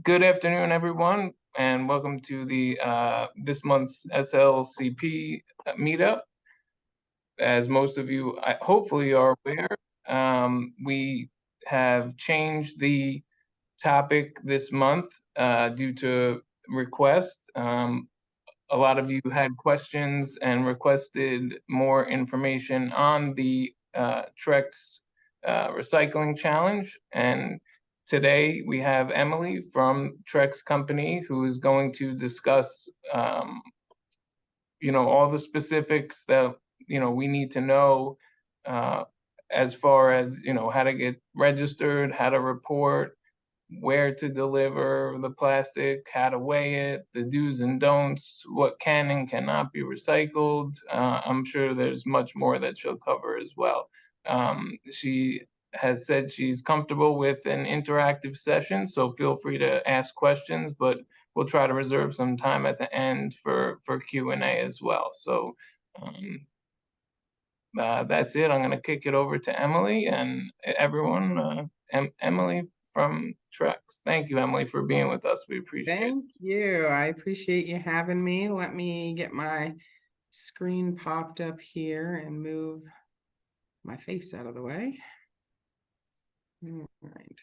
Good afternoon, everyone, and welcome to the this month's SLCP meetup. As most of you hopefully are aware, we have changed the topic this month due to request. A lot of you had questions and requested more information on the Trex Recycling Challenge, and today we have Emily from Trex Company who is going to discuss, all the specifics that we need to know uh, as far as how to get registered, how to report, where to deliver the plastic, how to weigh it, the do's and don'ts, what can and cannot be recycled. I'm sure there's much more that she'll cover as well. She has said she's comfortable with an interactive session, so feel free to ask questions, but we'll try to reserve some time at the end for Q&A as well. So that's it. I'm going to kick it over to Emily and everyone. Emily from Trex. Thank you, Emily, for being with us. We appreciate it. Thank you. I appreciate you having me. Let me get my screen popped up here and move my face out of the way. All right.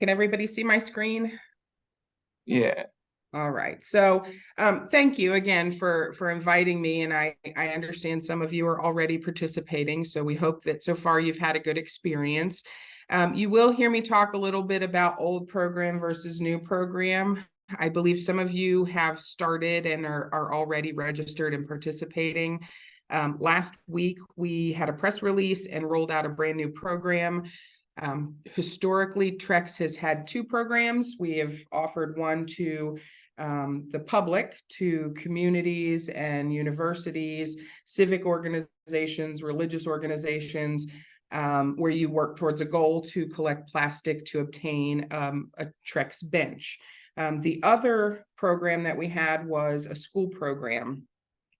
Can everybody see my screen? Yeah. All right. So thank you again for inviting me. And I understand some of you are already participating. So we hope that so far you've had a good experience. You will hear me talk a little bit about old program versus new program. I believe some of you have started and are already registered and participating. Last week, we had a press release and rolled out a brand new program. Historically, Trex has had two programs. We have offered one to the public, to communities and universities, civic organizations, religious organizations, where you work towards a goal to collect plastic to obtain a Trex bench. The other program that we had was a school program.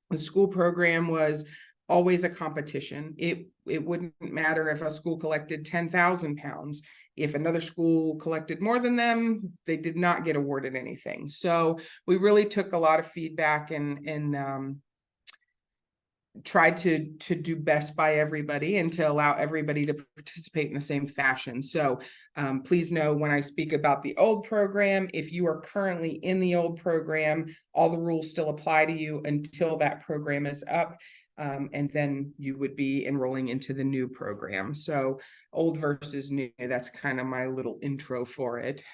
The school program was always a competition. It wouldn't matter if a school collected 10,000 pounds. If another school collected more than them, they did not get awarded anything. So we really took a lot of feedback and tried to do best by everybody and to allow everybody to participate in the same fashion. So please know when I speak about the old program, if you are currently in the old program, all the rules still apply to you until that program is up. And then you would be enrolling into the new program. So old versus new, that's kind of my little intro for it.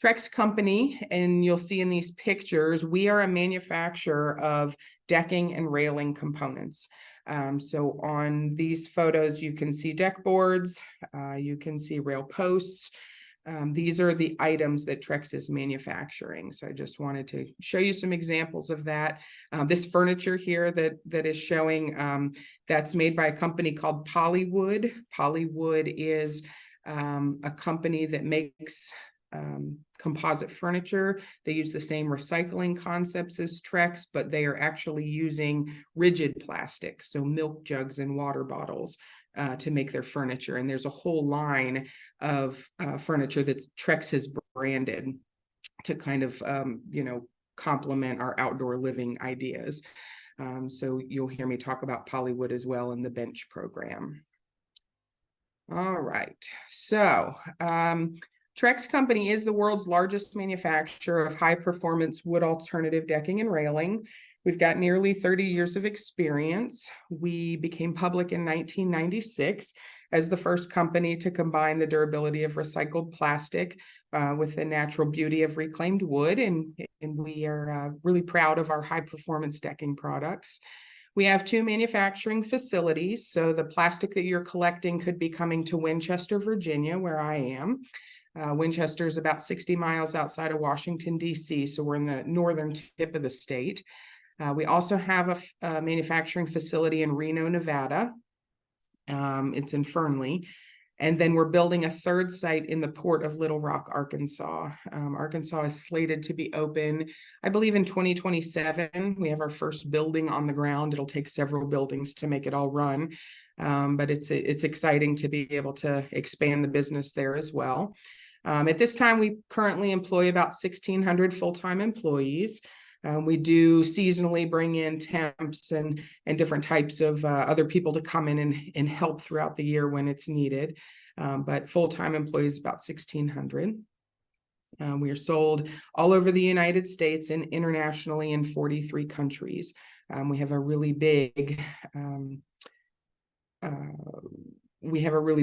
Trex Company, and you'll see in these pictures, we are a manufacturer of decking and railing components. So on these photos, you can see deck boards, you can see rail posts. These are the items that Trex is manufacturing. So I just wanted to show you some examples of that. This furniture here that is showing, that's made by a company called Polywood. Polywood is a company that makes composite furniture. They use the same recycling concepts as Trex, but they are actually using rigid plastic, so milk jugs and water bottles, to make their furniture. And there's a whole line of furniture that Trex has branded to kind of, complement our outdoor living ideas. So you'll hear me talk about Polywood as well in the bench program. All right, so Trex Company is the world's largest manufacturer of high-performance wood alternative decking and railing. We've got nearly 30 years of experience. We became public in 1996 as the first company to combine the durability of recycled plastic with the natural beauty of reclaimed wood, and we are really proud of our high-performance decking products. We have two manufacturing facilities, so the plastic that you're collecting could be coming to Winchester, Virginia, where I am. Winchester is about 60 miles outside of Washington, D.C., so we're in the northern tip of the state. We also have a manufacturing facility in Reno, Nevada. It's in Fernley. And then we're building a third site in the port of Little Rock, Arkansas. Arkansas is slated to be open, I believe, in 2027. We have our first building on the ground. It'll take several buildings to make it all run. But it's exciting to be able to expand the business there as well. At this time, we currently employ about 1,600 full-time employees. We do seasonally bring in temps and different types of other people to come in and help throughout the year when it's needed. But full-time employees, about 1,600. We are sold all over the United States and internationally in 43 countries. We have a really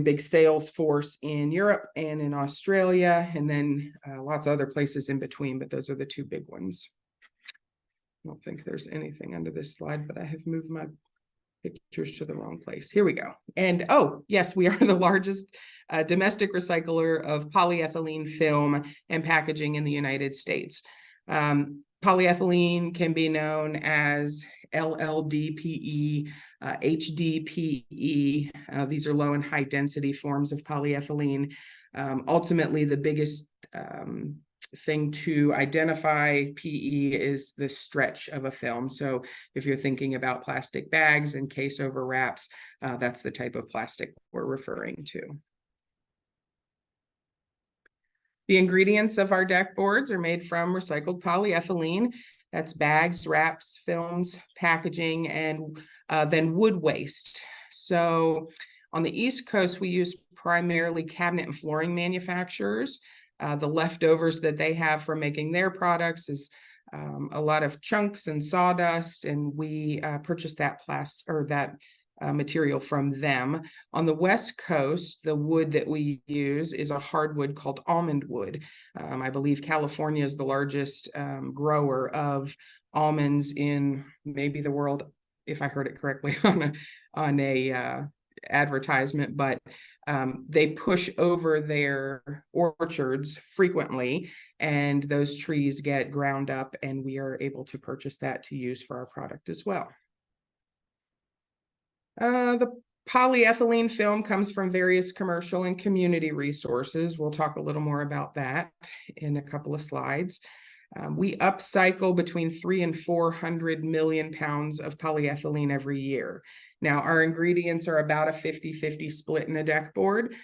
big sales force in Europe and in Australia, and then lots of other places in between, but those are the two big ones. I don't think there's anything under this slide, but I have moved my pictures to the wrong place. Here we go. And oh, yes, we are the largest domestic recycler of polyethylene film and packaging in the United States. Polyethylene can be known as LLDPE, HDPE. These are low and high density forms of polyethylene. Ultimately, the biggest thing to identify PE is the stretch of a film. So if you're thinking about plastic bags and case over wraps, that's the type of plastic we're referring to. The ingredients of our deck boards are made from recycled polyethylene. That's bags, wraps, films, packaging, and then wood waste. So on the East Coast, we use primarily cabinet and flooring manufacturers. The leftovers that they have from making their products is a lot of chunks and sawdust, and we purchase that material from them. On the West Coast, the wood that we use is a hardwood called almond wood. I believe California is the largest grower of almonds in maybe the world, if I heard it correctly on a advertisement, but they push over their orchards frequently, and those trees get ground up, and we are able to purchase that to use for our product as well. The polyethylene film comes from various commercial and community resources. We'll talk a little more about that in a couple of slides. We upcycle between 300 and 400 million pounds of polyethylene every year. Now, our ingredients are about a 50-50 split in a deck board.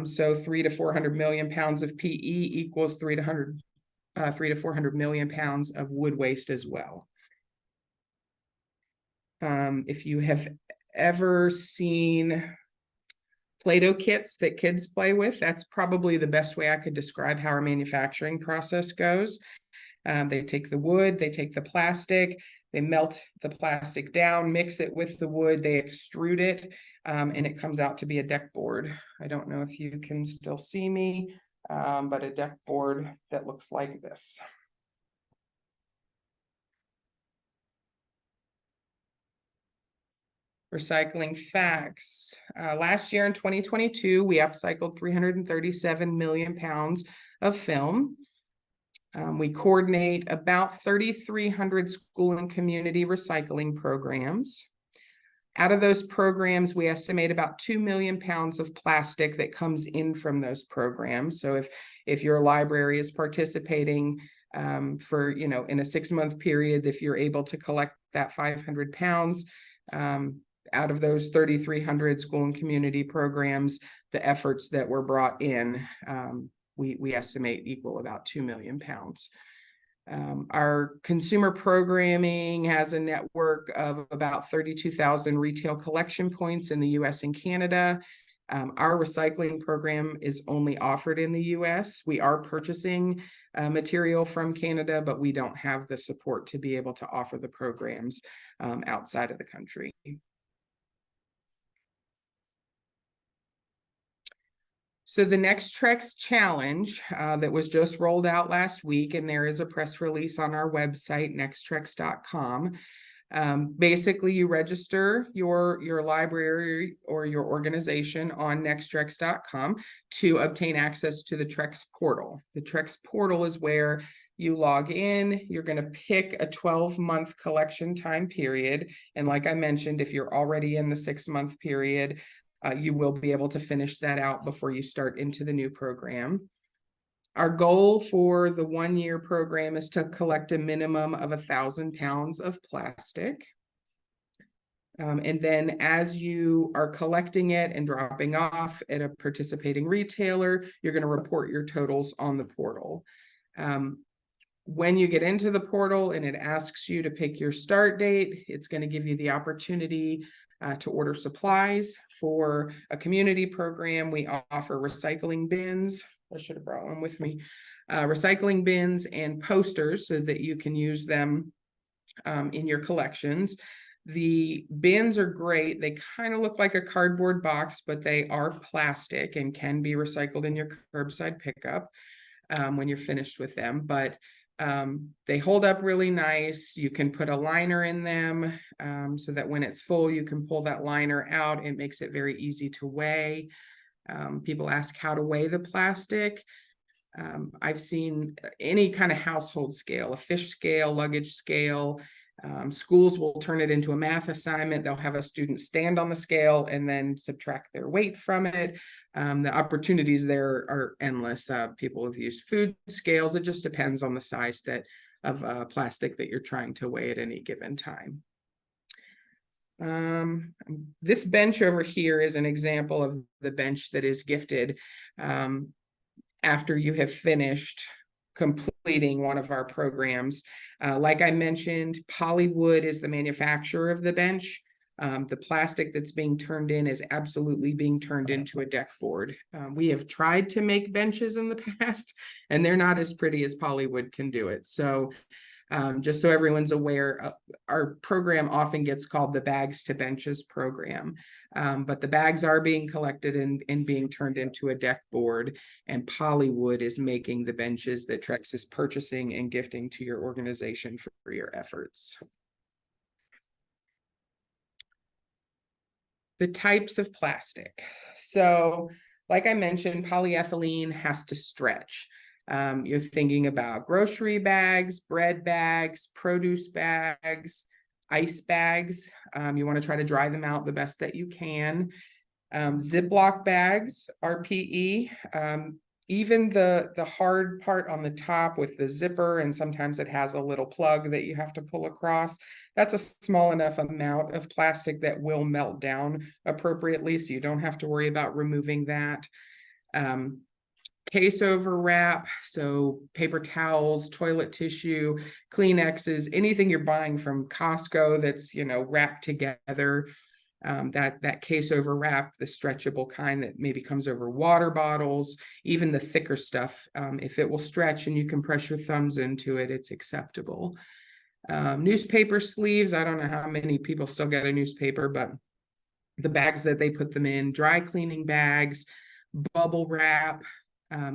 So 300 to 400 million pounds of PE equals 300 to 400 million pounds of wood waste as well. If you have ever seen Play-Doh kits that kids play with, that's probably the best way I could describe how our manufacturing process goes. They take the wood, they take the plastic, they melt the plastic down, mix it with the wood, they extrude it, and it comes out to be a deck board. I don't know if you can still see me, but a deck board that looks like this. Recycling facts. Last year in 2022, we upcycled 337 million pounds of film. We coordinate about 3,300 school and community recycling programs. Out of those programs, we estimate about 2 million pounds of plastic that comes in from those programs. So if your library is participating for, in a 6-month period, if you're able to collect that 500 pounds, out of those 3,300 school and community programs, the efforts that were brought in, we estimate equal about 2 million pounds. Our consumer programming has a network of about 32,000 retail collection points in the US and Canada. Our recycling program is only offered in the US. We are purchasing material from Canada, but we don't have the support to be able to offer the programs outside of the country. So the NexTrex challenge that was just rolled out last week, and there is a press release on our website, nextrex.com. Basically, you register your library or your organization on nextrex.com to obtain access to the Trex portal. The Trex portal is where you log in, you're going to pick a 12-month collection time period. And like I mentioned, if you're already in the 6-month period, you will be able to finish that out before you start into the new program. Our goal for the 1-year program is to collect a minimum of 1,000 pounds of plastic. And then as you are collecting it and dropping off at a participating retailer, you're going to report your totals on the portal. When you get into the portal and it asks you to pick your start date, it's going to give you the opportunity to order supplies. For a community program, we offer recycling bins. I should have brought one with me. Recycling bins and posters so that you can use them in your collections. The bins are great. They kind of look like a cardboard box, but they are plastic and can be recycled in your curbside pickup when you're finished with them. But they hold up really nice. You can put a liner in them so that when it's full, you can pull that liner out. It makes it very easy to weigh. People ask how to weigh the plastic. I've seen any kind of household scale, a fish scale, luggage scale. Schools will turn it into a math assignment. They'll have a student stand on the scale and then subtract their weight from it. The opportunities there are endless. People have used food scales. It just depends on the size of plastic that you're trying to weigh at any given time. This bench over here is an example of the bench that is gifted after you have finished completing one of our programs. Like I mentioned, Polywood is the manufacturer of the bench. The plastic that's being turned in is absolutely being turned into a deck board. We have tried to make benches in the past, and they're not as pretty as Polywood can do it. So just so everyone's aware, our program often gets called the Bags to Benches program. But the bags are being collected and being turned into a deck board, and Polywood is making the benches that Trex is purchasing and gifting to your organization for your efforts. The types of plastic. So, like I mentioned, polyethylene has to stretch. You're thinking about grocery bags, bread bags, produce bags, ice bags. You want to try to dry them out the best that you can. Ziploc bags are PE. Even the hard part on the top with the zipper, and sometimes it has a little plug that you have to pull across. That's a small enough amount of plastic that will melt down appropriately, so you don't have to worry about removing that. Case over wrap, so paper towels, toilet tissue, Kleenexes, anything you're buying from Costco that's, wrapped together. That case over wrap, the stretchable kind that maybe comes over water bottles, even the thicker stuff. If it will stretch and you can press your thumbs into it, it's acceptable. Newspaper sleeves, I don't know how many people still get a newspaper, but the bags that they put them in, dry cleaning bags, bubble wrap,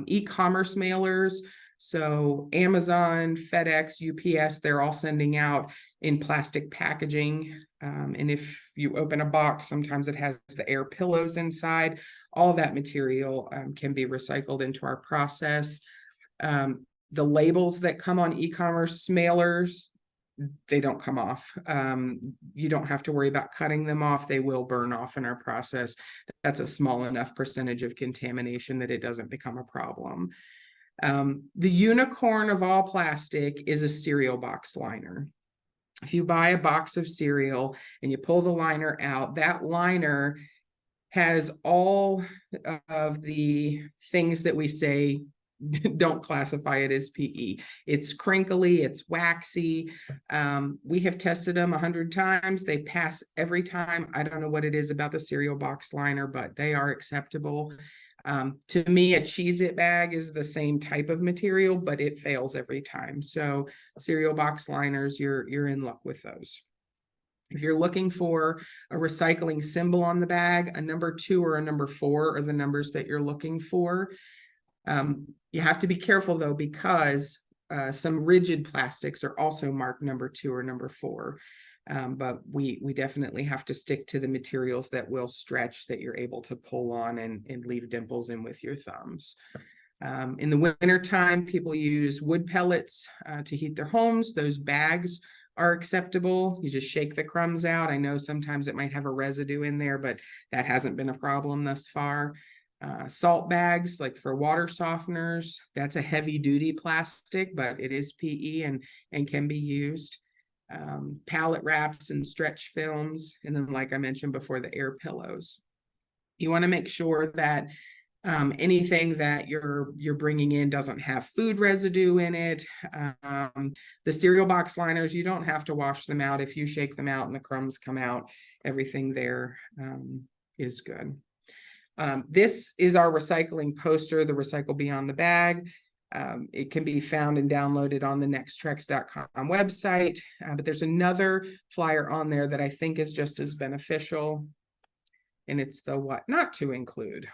e-commerce mailers. So Amazon, FedEx, UPS, they're all sending out in plastic packaging. And if you open a box, sometimes it has the air pillows inside. All that material can be recycled into our process. The labels that come on e-commerce mailers, they don't come off. You don't have to worry about cutting them off. They will burn off in our process. That's a small enough percentage of contamination that it doesn't become a problem. The unicorn of all plastic is a cereal box liner. If you buy a box of cereal and you pull the liner out, that liner has all of the things that we say don't classify it as PE. It's crinkly, it's waxy. We have tested them 100 times. They pass every time. I don't know what it is about the cereal box liner, but they are acceptable. To me, a Cheez-It bag is the same type of material, but it fails every time. So cereal box liners, you're in luck with those. If you're looking for a recycling symbol on the bag, a number 2 or a number 4 are the numbers that you're looking for. You have to be careful though, because some rigid plastics are also marked number 2 or number 4. But we definitely have to stick to the materials that will stretch, that you're able to pull on and leave dimples in with your thumbs. In the winter time, people use wood pellets to heat their homes. Those bags are acceptable. You just shake the crumbs out. I know sometimes it might have a residue in there, but that hasn't been a problem thus far. Salt bags, like for water softeners, that's a heavy duty plastic, but it is PE and can be used. Pallet wraps and stretch films. And then, like I mentioned before, the air pillows. You want to make sure that anything that you're bringing in doesn't have food residue in it. The cereal box liners, you don't have to wash them out. If you shake them out and the crumbs come out, everything there is good. This is our recycling poster, the Recycle Beyond the Bag. It can be found and downloaded on the nextrex.com website, but there's another flyer on there that I think is just as beneficial, and it's the what not to include.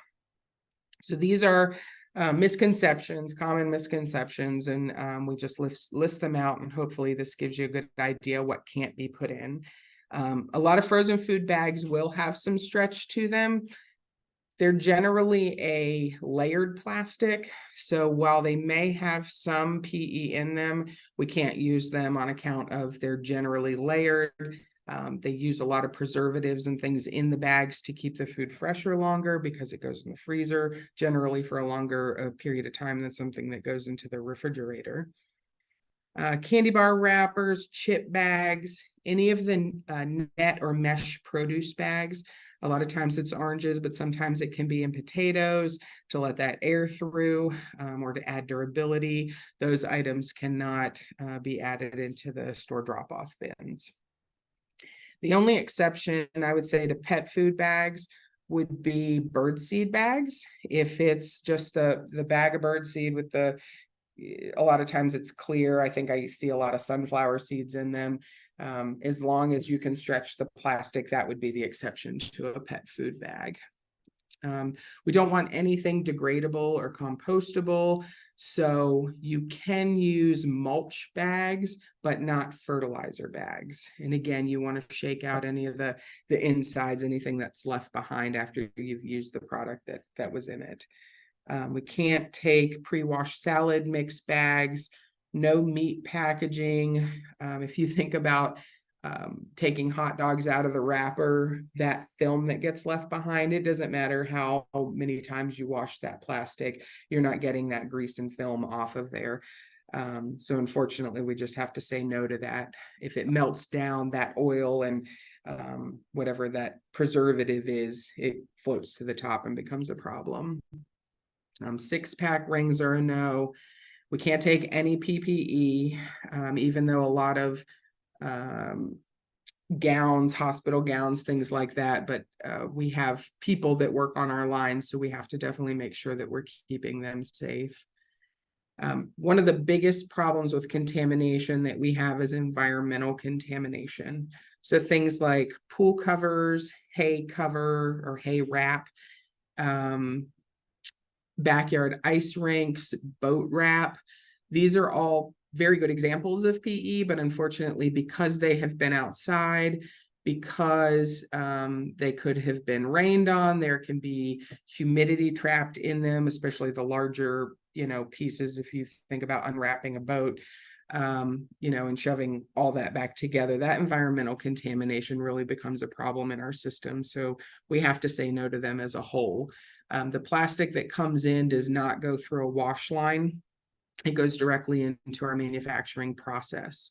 So these are misconceptions, common misconceptions, and we just list them out, and hopefully this gives you a good idea what can't be put in. A lot of frozen food bags will have some stretch to them. They're generally a layered plastic, so while they may have some PE in them, we can't use them on account of they're generally layered. They use a lot of preservatives and things in the bags to keep the food fresher longer because it goes in the freezer, generally for a longer period of time than something that goes into the refrigerator. Candy bar wrappers, chip bags, any of the net or mesh produce bags. A lot of times it's oranges, but sometimes it can be in potatoes to let that air through or to add durability. Those items cannot be added into the store drop-off bins. The only exception, I would say, to pet food bags would be birdseed bags. If it's just the bag of birdseed with a lot of times it's clear. I think I see a lot of sunflower seeds in them. As long as you can stretch the plastic, that would be the exception to a pet food bag. We don't want anything degradable or compostable, so you can use mulch bags, but not fertilizer bags. And again, you want to shake out any of the insides, anything that's left behind after you've used the product that was in it. We can't take pre-washed salad mix bags, no meat packaging. If you think about taking hot dogs out of the wrapper, that film that gets left behind, it doesn't matter how many times you wash that plastic, you're not getting that grease and film off of there. So unfortunately, we just have to say no to that. If it melts down, that oil and whatever that preservative is, it floats to the top and becomes a problem. 6-pack rings are a no. We can't take any PPE, even though a lot of gowns, hospital gowns, things like that, but we have people that work on our lines, so we have to definitely make sure that we're keeping them safe. One of the biggest problems with contamination that we have is environmental contamination. So things like pool covers, hay cover or hay wrap, backyard ice rinks, boat wrap. These are all very good examples of PE, but unfortunately, because they have been outside, because they could have been rained on, there can be humidity trapped in them, especially the larger, pieces. If you think about unwrapping a boat, and shoving all that back together, that environmental contamination really becomes a problem in our system. So we have to say no to them as a whole. The plastic that comes in does not go through a wash line. It goes directly into our manufacturing process.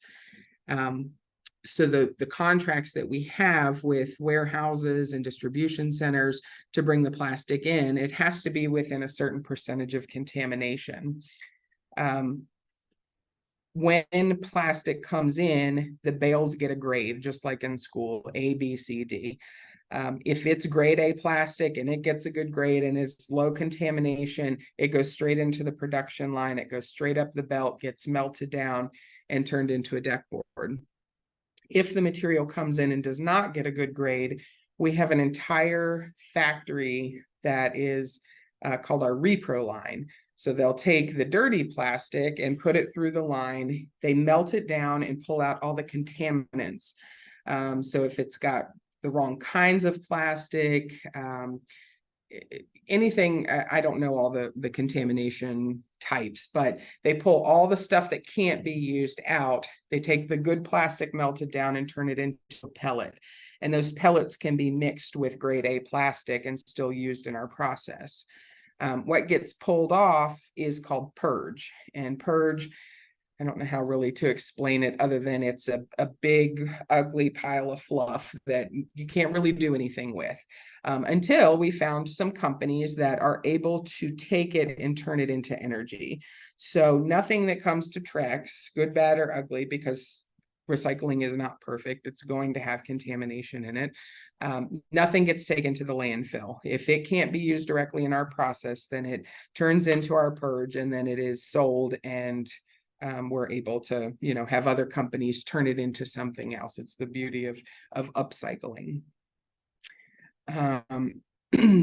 So the contracts that we have with warehouses and distribution centers to bring the plastic in, it has to be within a certain percentage of contamination. When plastic comes in, the bales get a grade, just like in school, A, B, C, D. If it's grade A plastic and it gets a good grade and it's low contamination, it goes straight into the production line. It goes straight up the belt, gets melted down and turned into a deck board. If the material comes in and does not get a good grade, we have an entire factory that is called our repro line. So they'll take the dirty plastic and put it through the line. They melt it down and pull out all the contaminants. So if it's got the wrong kinds of plastic, anything, I don't know all the contamination types, but they pull all the stuff that can't be used out. They take the good plastic melted down and turn it into a pellet. And those pellets can be mixed with grade A plastic and still used in our process. What gets pulled off is called purge. And purge, I don't know how really to explain it other than it's a big, ugly pile of fluff that you can't really do anything with. Until we found some companies that are able to take it and turn it into energy. So nothing that comes to Trex, good, bad, or ugly, because recycling is not perfect. It's going to have contamination in it. Nothing gets taken to the landfill. If it can't be used directly in our process, then it turns into our purge and then it is sold, and we're able to, have other companies turn it into something else. It's the beauty of upcycling.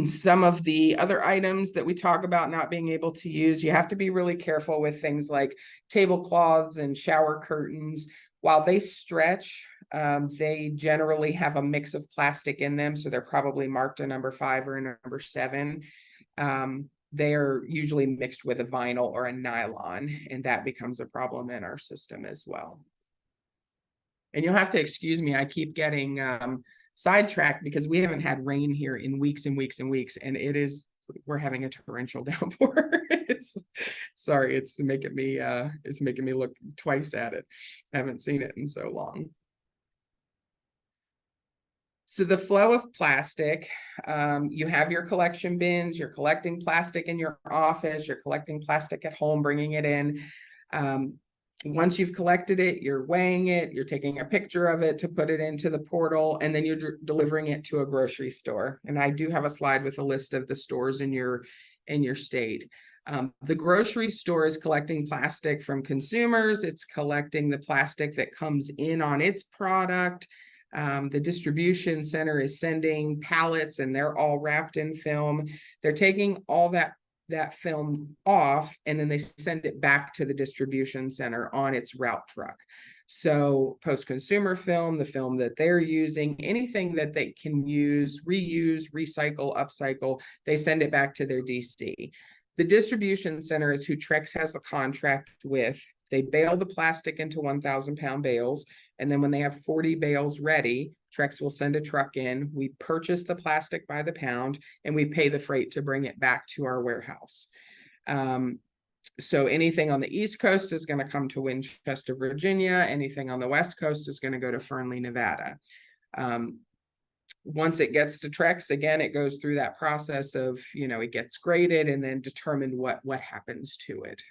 Some of the other items that we talk about not being able to use, you have to be really careful with things like tablecloths and shower curtains. While they stretch, they generally have a mix of plastic in them, so they're probably marked a number 5 or a number 7. They're usually mixed with a vinyl or a nylon, and that becomes a problem in our system as well. And you'll have to excuse me, I keep getting sidetracked because we haven't had rain here in weeks and weeks and weeks, and we're having a torrential downpour. Sorry, it's making me look twice at it. I haven't seen it in so long. So the flow of plastic, you have your collection bins, you're collecting plastic in your office, you're collecting plastic at home, bringing it in. Once you've collected it, you're weighing it, you're taking a picture of it to put it into the portal, and then you're delivering it to a grocery store. And I do have a slide with a list of the stores in your state. The grocery store is collecting plastic from consumers. It's collecting the plastic that comes in on its product. The distribution center is sending pallets, and they're all wrapped in film. They're taking all that film off, and then they send it back to the distribution center on its route truck. So post-consumer film, the film that they're using, anything that they can use, reuse, recycle, upcycle, they send it back to their DC. The distribution center is who Trex has a contract with. They bale the plastic into 1,000-pound bales, and then when they have 40 bales ready, Trex will send a truck in. We purchase the plastic by the pound, and we pay the freight to bring it back to our warehouse. So anything on the East Coast is going to come to Winchester, Virginia. Anything on the West Coast is going to go to Fernley, Nevada. Once it gets to Trex, again, it goes through that process of, it gets graded and then determined what happens to it.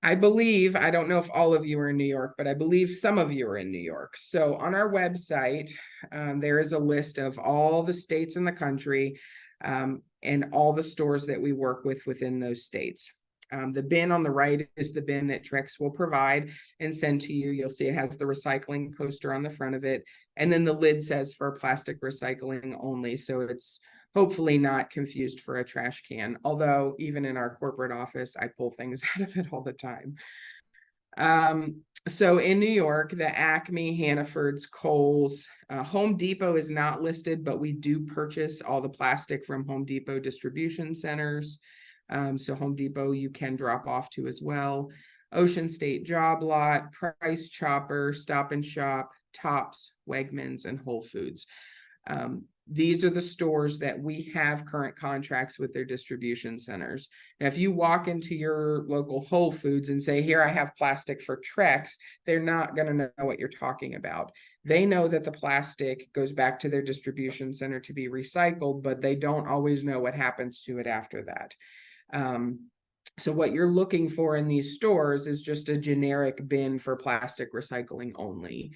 I believe, I don't know if all of you are in New York, but I believe some of you are in New York. So on our website, there is a list of all the states in the country and all the stores that we work with within those states. The bin on the right is the bin that Trex will provide and send to you. You'll see it has the recycling poster on the front of it. And then the lid says for plastic recycling only. So it's hopefully not confused for a trash can. Although even in our corporate office, I pull things out of it all the time. So in New York, the Acme, Hannaford's, Kohl's, Home Depot is not listed, but we do purchase all the plastic from Home Depot distribution centers. So Home Depot you can drop off to as well. Ocean State Job Lot, Price Chopper, Stop and Shop, Tops, Wegmans, and Whole Foods. These are the stores that we have current contracts with their distribution centers. Now, if you walk into your local Whole Foods and say, here, I have plastic for Trex, they're not going to know what you're talking about. They know that the plastic goes back to their distribution center to be recycled, but they don't always know what happens to it after that. So what you're looking for in these stores is just a generic bin for plastic recycling only.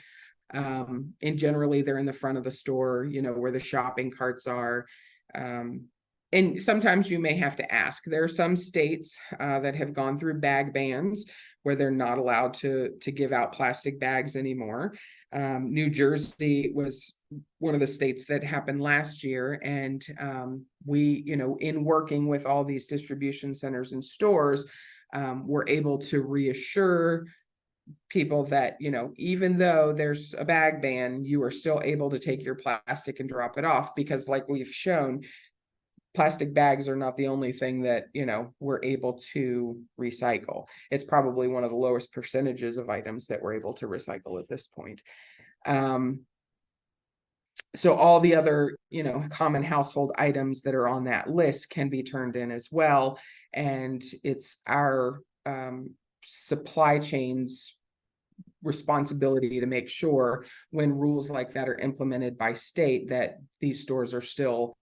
And generally they're in the front of the store, where the shopping carts are. And sometimes you may have to ask. There are some states that have gone through bag bans where they're not allowed to give out plastic bags anymore. New Jersey was one of the states that happened last year. And we, in working with all these distribution centers and stores, we're able to reassure people that, even though there's a bag ban, you are still able to take your plastic and drop it off, because like we've shown, plastic bags are not the only thing that, you know, we're able to recycle. It's probably one of the lowest percentages of items that we're able to recycle at this point. So all the other, you know, common household items that are on that list can be turned in as well. And it's our supply chain's responsibility to make sure when rules like that are implemented by state that these stores are still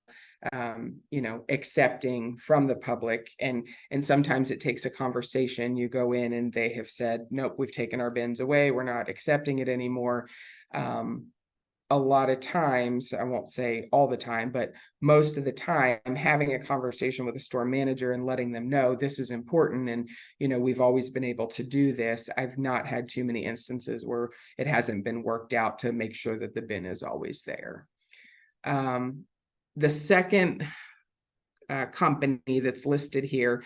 you know, accepting from the public. And sometimes it takes a conversation. You go in and they have said, nope, we've taken our bins away, we're not accepting it anymore. A lot of times, I won't say all the time, but most of the time, having a conversation with a store manager and letting them know this is important. And, you know, we've always been able to do this. I've not had too many instances where it hasn't been worked out to make sure that the bin is always there. The second company that's listed here,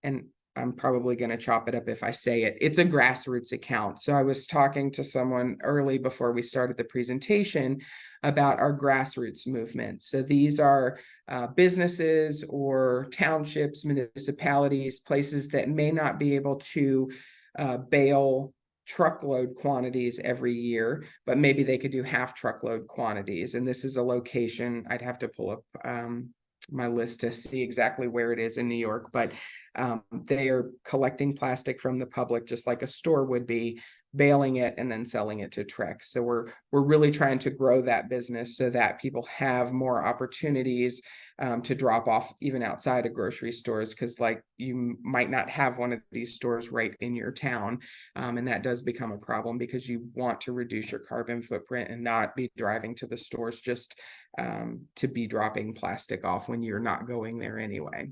and I'm probably going to chop it up if I say it, it's a grassroots account. So I was talking to someone early before we started the presentation about our grassroots movement. So these are businesses or townships, municipalities, places that may not be able to bale truckload quantities every year, but maybe they could do half truckload quantities. And this is a location, I'd have to pull up my list to see exactly where it is in New York, but they are collecting plastic from the public just like a store would be, baling it and then selling it to Trex. So we're really trying to grow that business so that people have more opportunities to drop off even outside of grocery stores, because like you might not have one of these stores right in your town, and that does become a problem because you want to reduce your carbon footprint and not be driving to the stores just to be dropping plastic off when you're not going there anyway.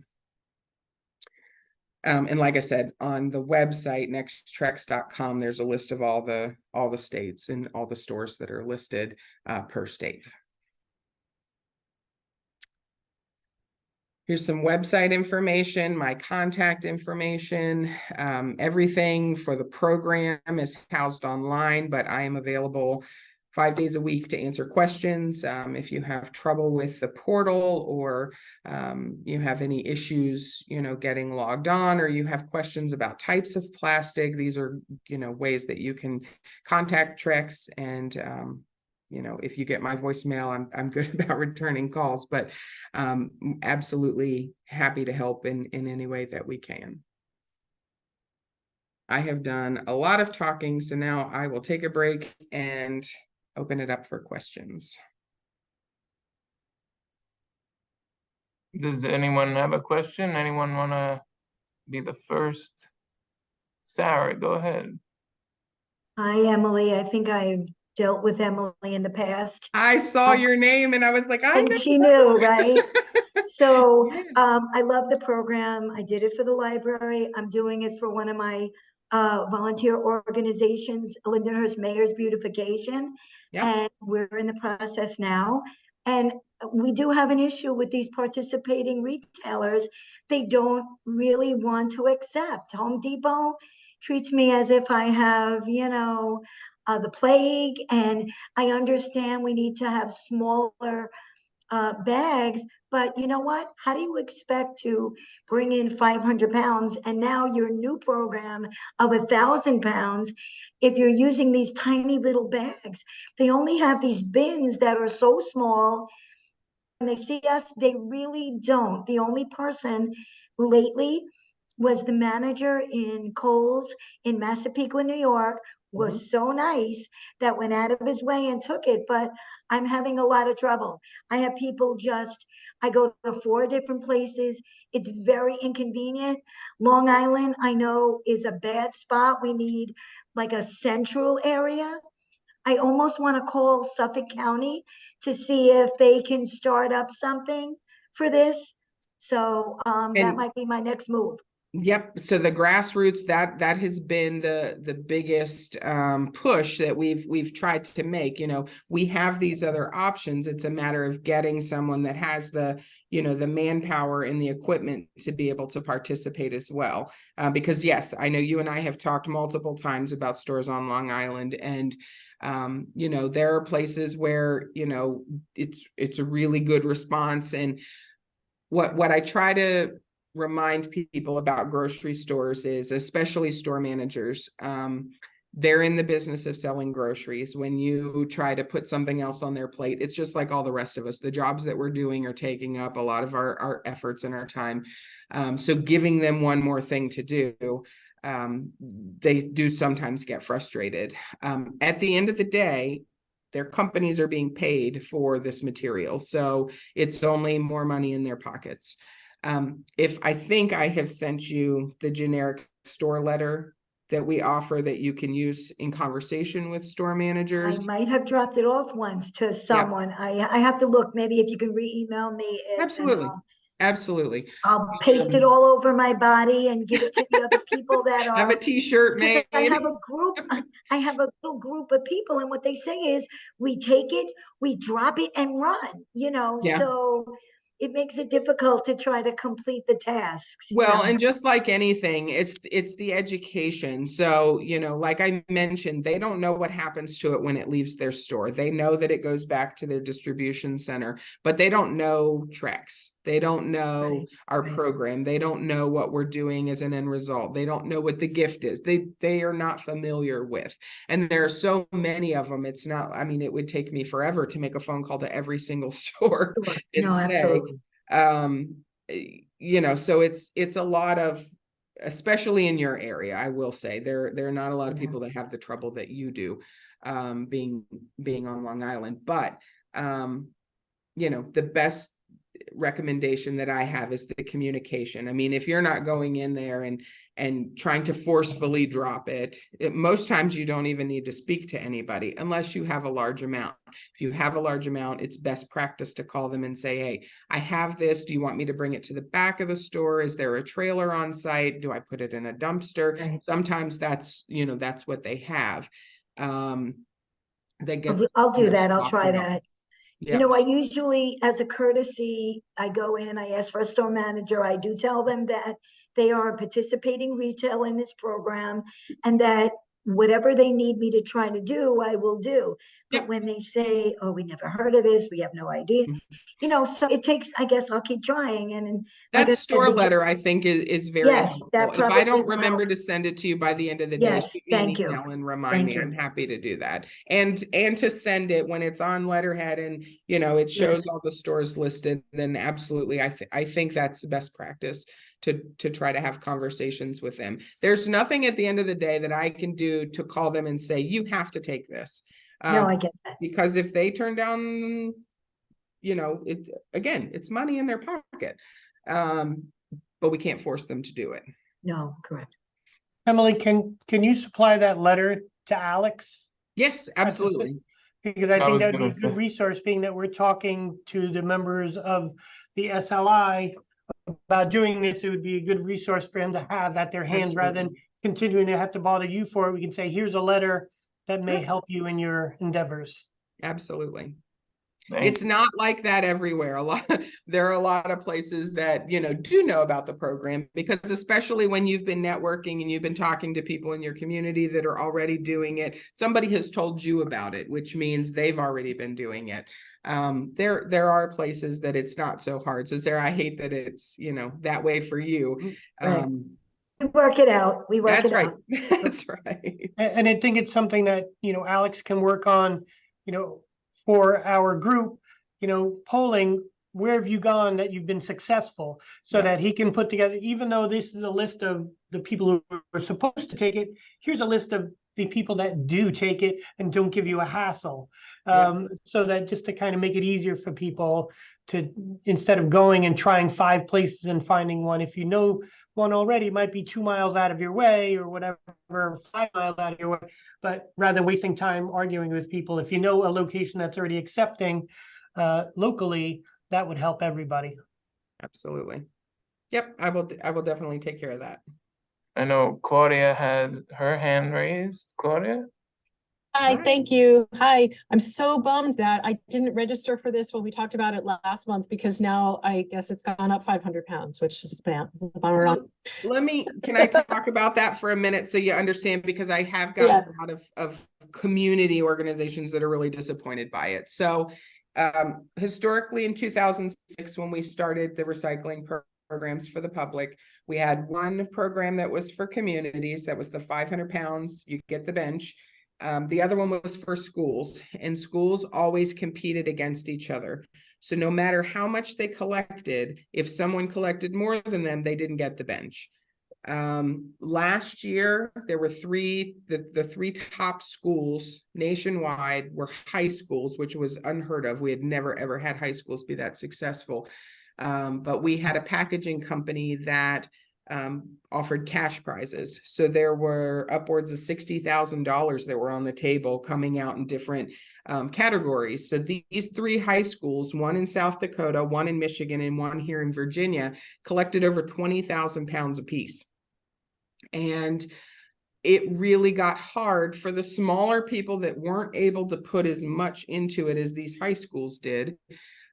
And like I said, on the website, nextrex.com, there's a list of all the states and all the stores that are listed per state. Here's some website information, my contact information. Everything for the program is housed online, but I am available 5 days a week to answer questions. If you have trouble with the portal or you have any issues, you know, getting logged on, or you have questions about types of plastic, these are, you know, ways that you can contact Trex. And you know, if you get my voicemail, I'm good about returning calls, but absolutely happy to help in any way that we can. I have done a lot of talking, so now I will take a break and open it up for questions. Does anyone have a question? Anyone want to be the first? Sarah, go ahead. Hi, Emily. I think I've dealt with Emily in the past. I saw your name and I was like, I And know. she knew, right? So Yes. I love the program. I did it for the library. I'm doing it for one of my volunteer organizations, Lindenhurst Mayor's Beautification. Yep. And we're in the process now. And we do have an issue with these participating retailers. They don't really want to accept. Home Depot treats me as if I have, you know, the plague. And I understand we need to have smaller bags, but you know what? How do you expect to bring in 500 pounds and now your new program of 1,000 pounds if you're using these tiny little bags? They only have these bins that are so small. When they see us, they really don't. The only person lately was the manager in Kohl's in Massapequa, New York, was so nice that went out of his way and took it. But I'm having a lot of trouble. I have people I go to 4 different places. It's very inconvenient. Long Island, I know, is a bad spot. We need like a central area. I almost want to call Suffolk County to see if they can start up something for this. So that might be my next move. Yep. So the grassroots, that has been the biggest push that we've tried to make. You know, we have these other options. It's a matter of getting someone that has the, you know, the manpower and the equipment to be able to participate as well. Because yes, I know you and I have talked multiple times about stores on Long Island, and you know, there are places where, you know, it's a really good response, and what I try to remind people about grocery stores is, especially store managers, they're in the business of selling groceries. When you try to put something else on their plate, it's just like all the rest of us. The jobs that we're doing are taking up a lot of our efforts and our time. So giving them one more thing to do, they do sometimes get frustrated. At the end of the day, their companies are being paid for this material, so it's only more money in their pockets. If I think I have sent you the generic store letter that we offer that you can use in conversation with store I managers. might have dropped it off once to someone. I have to look, maybe if you can re-email me it. And Absolutely. Absolutely. I'll paste it all over my body and give it to the other people that Have a are, t-shirt because made. I have a group, I have a little group of people, and what they say is, we take it, we drop it and run, Yeah. so it makes it difficult to try to complete the tasks. Well, and just like anything, it's the education. So, like I mentioned, they don't know what happens to it when it leaves their store. They know that it goes back to their distribution center, but they don't know Trex. They don't know our program. They don't know what we're doing as an end result. They don't know what the gift is. They are not familiar with. And there are so many of them. It's not, I mean, it would take me forever to make a phone call to every single store and No, say, absolutely. So it's a lot of, especially in your area, I will say there are not a lot of people that have the trouble that you do, being on Long Island, but the best recommendation that I have is the communication. I mean, if you're not going in there and trying to forcefully drop it, most times you don't even need to speak to anybody unless you have a large amount. If you have a large amount, it's best practice to call them and say, hey, I have this. Do you want me to bring it to the back of the store? Is there a trailer on site? Do I put it in a dumpster? Right. Sometimes that's what they have. I'll do that. I'll try that. Yeah. I usually, as a courtesy, I go in, I ask for a store manager. I do tell them that they are a participating retail in this program, and that whatever they need me to try to do, I will do. But when they say, oh, we never heard of this, we have no idea, so it takes, I guess I'll keep trying. And like that store letter, I think, is very helpful. If I don't remember to send it to you by the end of the day, shoot me an email and remind me. I'm happy to do that. And to send it when it's on letterhead and, it shows all the stores listed, then absolutely. I think that's the best practice to try to have conversations with them. There's nothing at the end of the day that I can do to call them and say, you have to take this. No, I get that. Because if they turn down, it's money in their pocket. But we can't force them to do it. No, correct. Emily, can you supply that letter to Alex? Yes, absolutely. Because I think that'd be a good resource, being that we're talking to the members of the SLI about doing this. It would be a good resource for them to have at their hands rather than continuing to have to bother you for it. We can say, here's a letter that may help you in your endeavors. Absolutely. It's not like that everywhere. There are a lot of places that, do know about the program, because especially when you've been networking and you've been talking to people in your community that are already doing it, somebody has told you about it, which means they've already been doing it. There are places that it's not so hard. So Sarah, I hate that it's, that way for you. We work it out. That's right. That's right. And I think it's something that, Alex can work on, for our group, polling, where have you gone that you've been successful, so that he can put together, even though this is a list of the people who are supposed to take it, here's a list of the people that do take it and don't give you a hassle. So that just to kind of make it easier for people to, instead of going and trying 5 places and finding one, if you know one already, it might be 2 miles out of your way or whatever, 5 miles out of your way, but rather than wasting time arguing with people, if you know a location that's already accepting locally, that would help everybody. Absolutely. Yep, I will definitely take care of that. I know Claudia had her hand raised. Claudia? Hi, thank you. Hi, I'm so bummed that I didn't register for this when we talked about it last month, because now I guess it's gone up 500 pounds, which is a bummer. So can I talk about that for a minute so you understand, because I have gotten a lot of community organizations that are really disappointed by it. So Historically, in 2006, when we started the recycling programs for the public, we had one program that was for communities. That was the 500 pounds, you get the bench. The other one was for schools, and schools always competed against each other. So no matter how much they collected, if someone collected more than them, they didn't get the bench. Last year, there were the three top schools nationwide were high schools, which was unheard of. We had never, ever had high schools be that successful. But we had a packaging company that offered cash prizes. So there were upwards of $60,000 that were on the table coming out in different categories. So these three high schools, one in South Dakota, one in Michigan, and one here in Virginia, collected over 20,000 pounds apiece. And it really got hard for the smaller people that weren't able to put as much into it as these high schools did.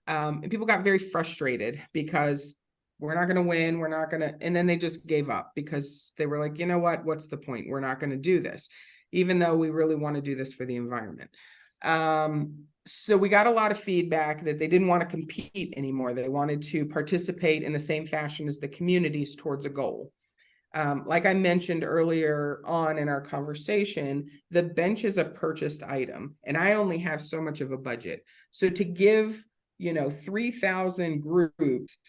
And people got very frustrated because we're not going to win. We're not going to, and then they just gave up because they were like, you know what, what's the point? We're not going to do this, even though we really want to do this for the environment. So we got a lot of feedback that they didn't want to compete anymore. They wanted to participate in the same fashion as the communities towards a goal. Like I mentioned earlier on in our conversation, the bench is a purchased item, and I only have so much of a budget. So to give, 3,000 groups,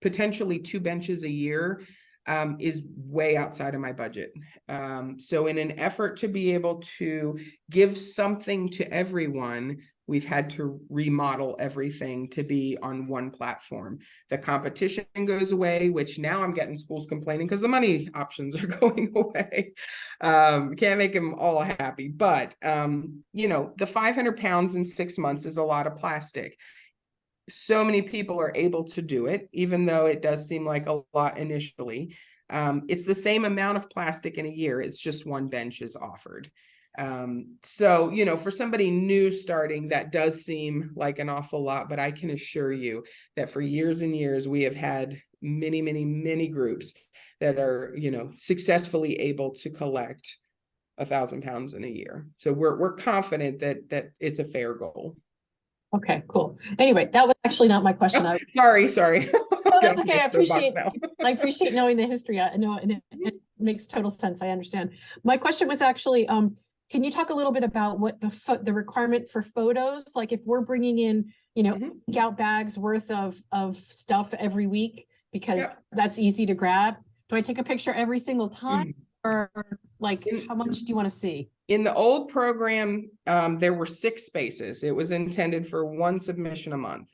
potentially 2 benches a year, is way outside of my budget. So in an effort to be able to give something to everyone, we've had to remodel everything to be on one platform. The competition goes away, which now I'm getting schools complaining because the money options are going away. Can't make them all happy, but the 500 pounds in 6 months is a lot of plastic. So many people are able to do it, even though it does seem like a lot initially. It's the same amount of plastic in a year. It's just one bench is offered. So, for somebody new starting, that does seem like an awful lot, but I can assure you that for years and years, we have had many, many, many groups that are, successfully able to collect 1,000 pounds in a year. So we're confident that it's a fair goal. Okay, cool. Anyway, that was actually not my question. Sorry. No, that's okay. I appreciate knowing the history. I know, and it makes total sense. I understand. My question was actually, can you talk a little bit about what the requirement for photos? Like if we're bringing in, out bags worth of stuff every week, because that's easy to grab. Do I take a picture every single time? Or like, how much do you want to see? In the old program, there were 6 spaces. It was intended for 1 submission a month.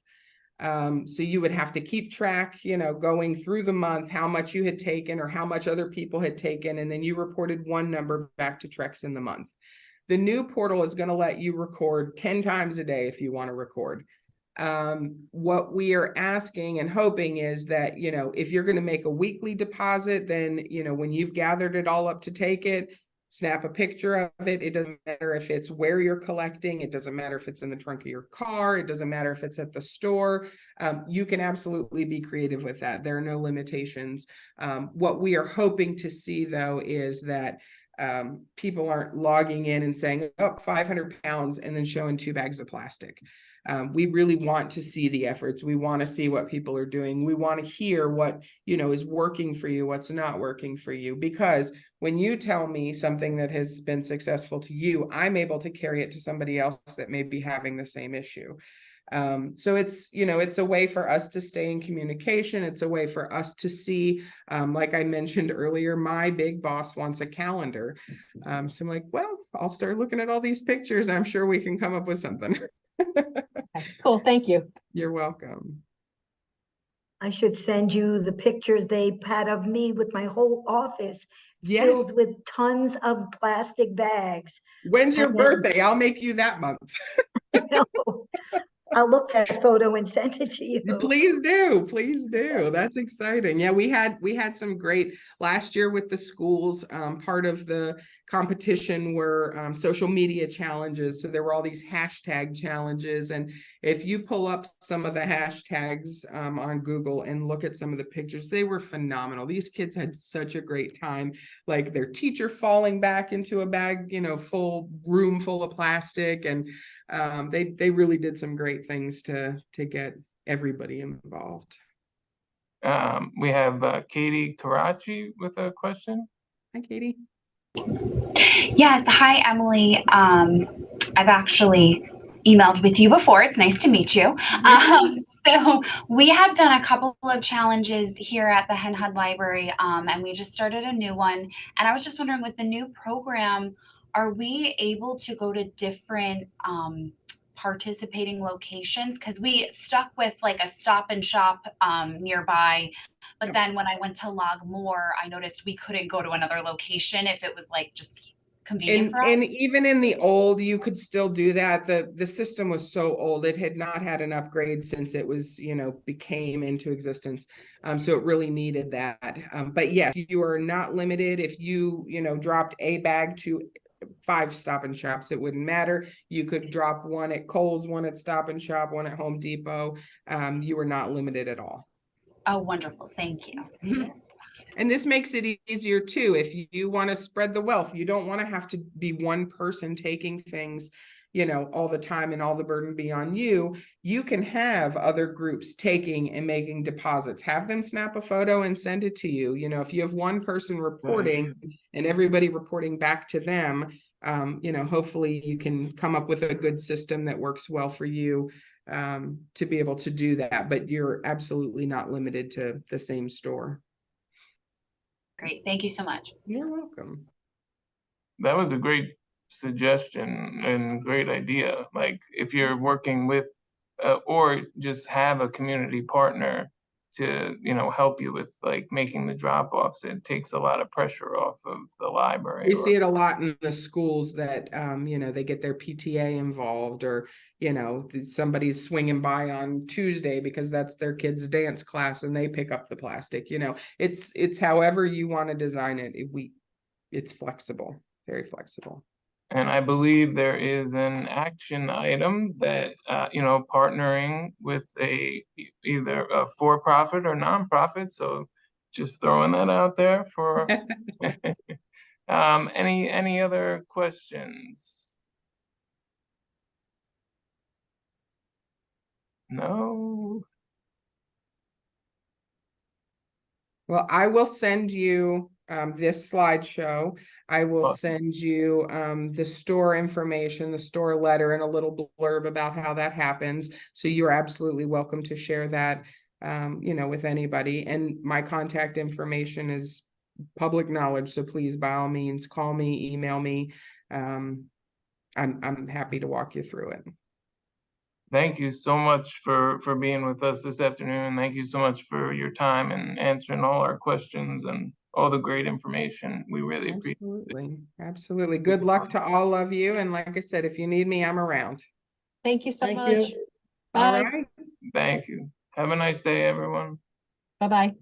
So you would have to keep track, going through the month, how much you had taken or how much other people had taken. And then you reported one number back to Trex in the month. The new portal is going to let you record 10 times a day if you want to record. What we are asking and hoping is that, if you're going to make a weekly deposit, then, when you've gathered it all up to take it, snap a picture of it. It doesn't matter if it's where you're collecting. It doesn't matter if it's in the trunk of your car. It doesn't matter if it's at the store. You can absolutely be creative with that. There are no limitations. What we are hoping to see, though, is that people aren't logging in and saying, 500 pounds and then showing 2 bags of plastic. We really want to see the efforts. We want to see what people are doing. We want to hear what, is working for you, what's not working for you. Because when you tell me something that has been successful to you, I'm able to carry it to somebody else that may be having the same issue. So it's, it's a way for us to stay in communication. It's a way for us to see, like I mentioned earlier, my big boss wants a calendar. So I'm like, well, I'll start looking at all these pictures. I'm sure we can come up with something. Okay, cool. Thank you. You're welcome. I should send you the pictures they had of me with my whole office filled with tons of plastic bags. When's your birthday? I'll make you that month. I'll look at that photo and send it to you. Please do. Please do. That's exciting. Yeah, we had some great last year with the schools. Part of the competition were social media challenges. So there were all these hashtag challenges. And if you pull up some of the hashtags on Google and look at some of the pictures, they were phenomenal. These kids had such a great time, like their teacher falling back into a bag, full room full of plastic. And They really did some great things to get everybody involved. We have Katie Karachi with a question. Hi, Katie. Yes. Hi, Emily. I've actually emailed with you before. It's nice to meet you. So we have done a couple of challenges here at the Hen Hud Library, and we just started a new one. And I was just wondering, with the new program, are we able to go to different participating locations? Because we stuck with like a Stop and Shop nearby. But then when I went to log more, I noticed we couldn't go to another location if it was like just convenient for us. And even in the old, you could still do that. The system was so old, it had not had an upgrade since it was, became into existence. So it really needed that. But yes, you are not limited. If you, dropped a bag to 5 Stop and Shops, it wouldn't matter. You could drop one at Kohl's, one at Stop and Shop, one at Home Depot. You were not limited at all. Oh, wonderful. Thank you. And this makes it easier too. If you want to spread the wealth, you don't want to have to be one person taking things, all the time and all the burden be on you. You can have other groups taking and making deposits. Have them snap a photo and send it to you. If you have one person reporting and everybody reporting back to them, hopefully you can come up with a good system that works well for you to be able to do that. But you're absolutely not limited to the same store. Great. Thank you so much. You're welcome. That was a great suggestion and great idea. Like if you're working with or just have a community partner to, help you with like making the drop-offs, it takes a lot of pressure off of the library. We see it a lot in the schools that, they get their PTA involved, or, somebody's swinging by on Tuesday because that's their kid's dance class and they pick up the plastic. It's however you want to design it. It's flexible, very flexible. And I believe there is an action item that, partnering with either a for-profit or nonprofit. So just throwing that out there for any other questions? No. Well, I will send you this slideshow. I will Awesome. send you the store information, the store letter, and a little blurb about how that happens. So you're absolutely welcome to share that, with anybody. And my contact information is public knowledge. So please, by all means, call me, email me. I'm happy to walk you through it. Thank you so much for being with us this afternoon. Thank you so much for your time and answering all our questions and all the great information. We really appreciate it. Absolutely. Good luck to all of you. And like I said, if you need me, I'm around. Thank you so Thank much. you. All Bye. right. Thank you. Have a nice day, everyone. Bye-bye.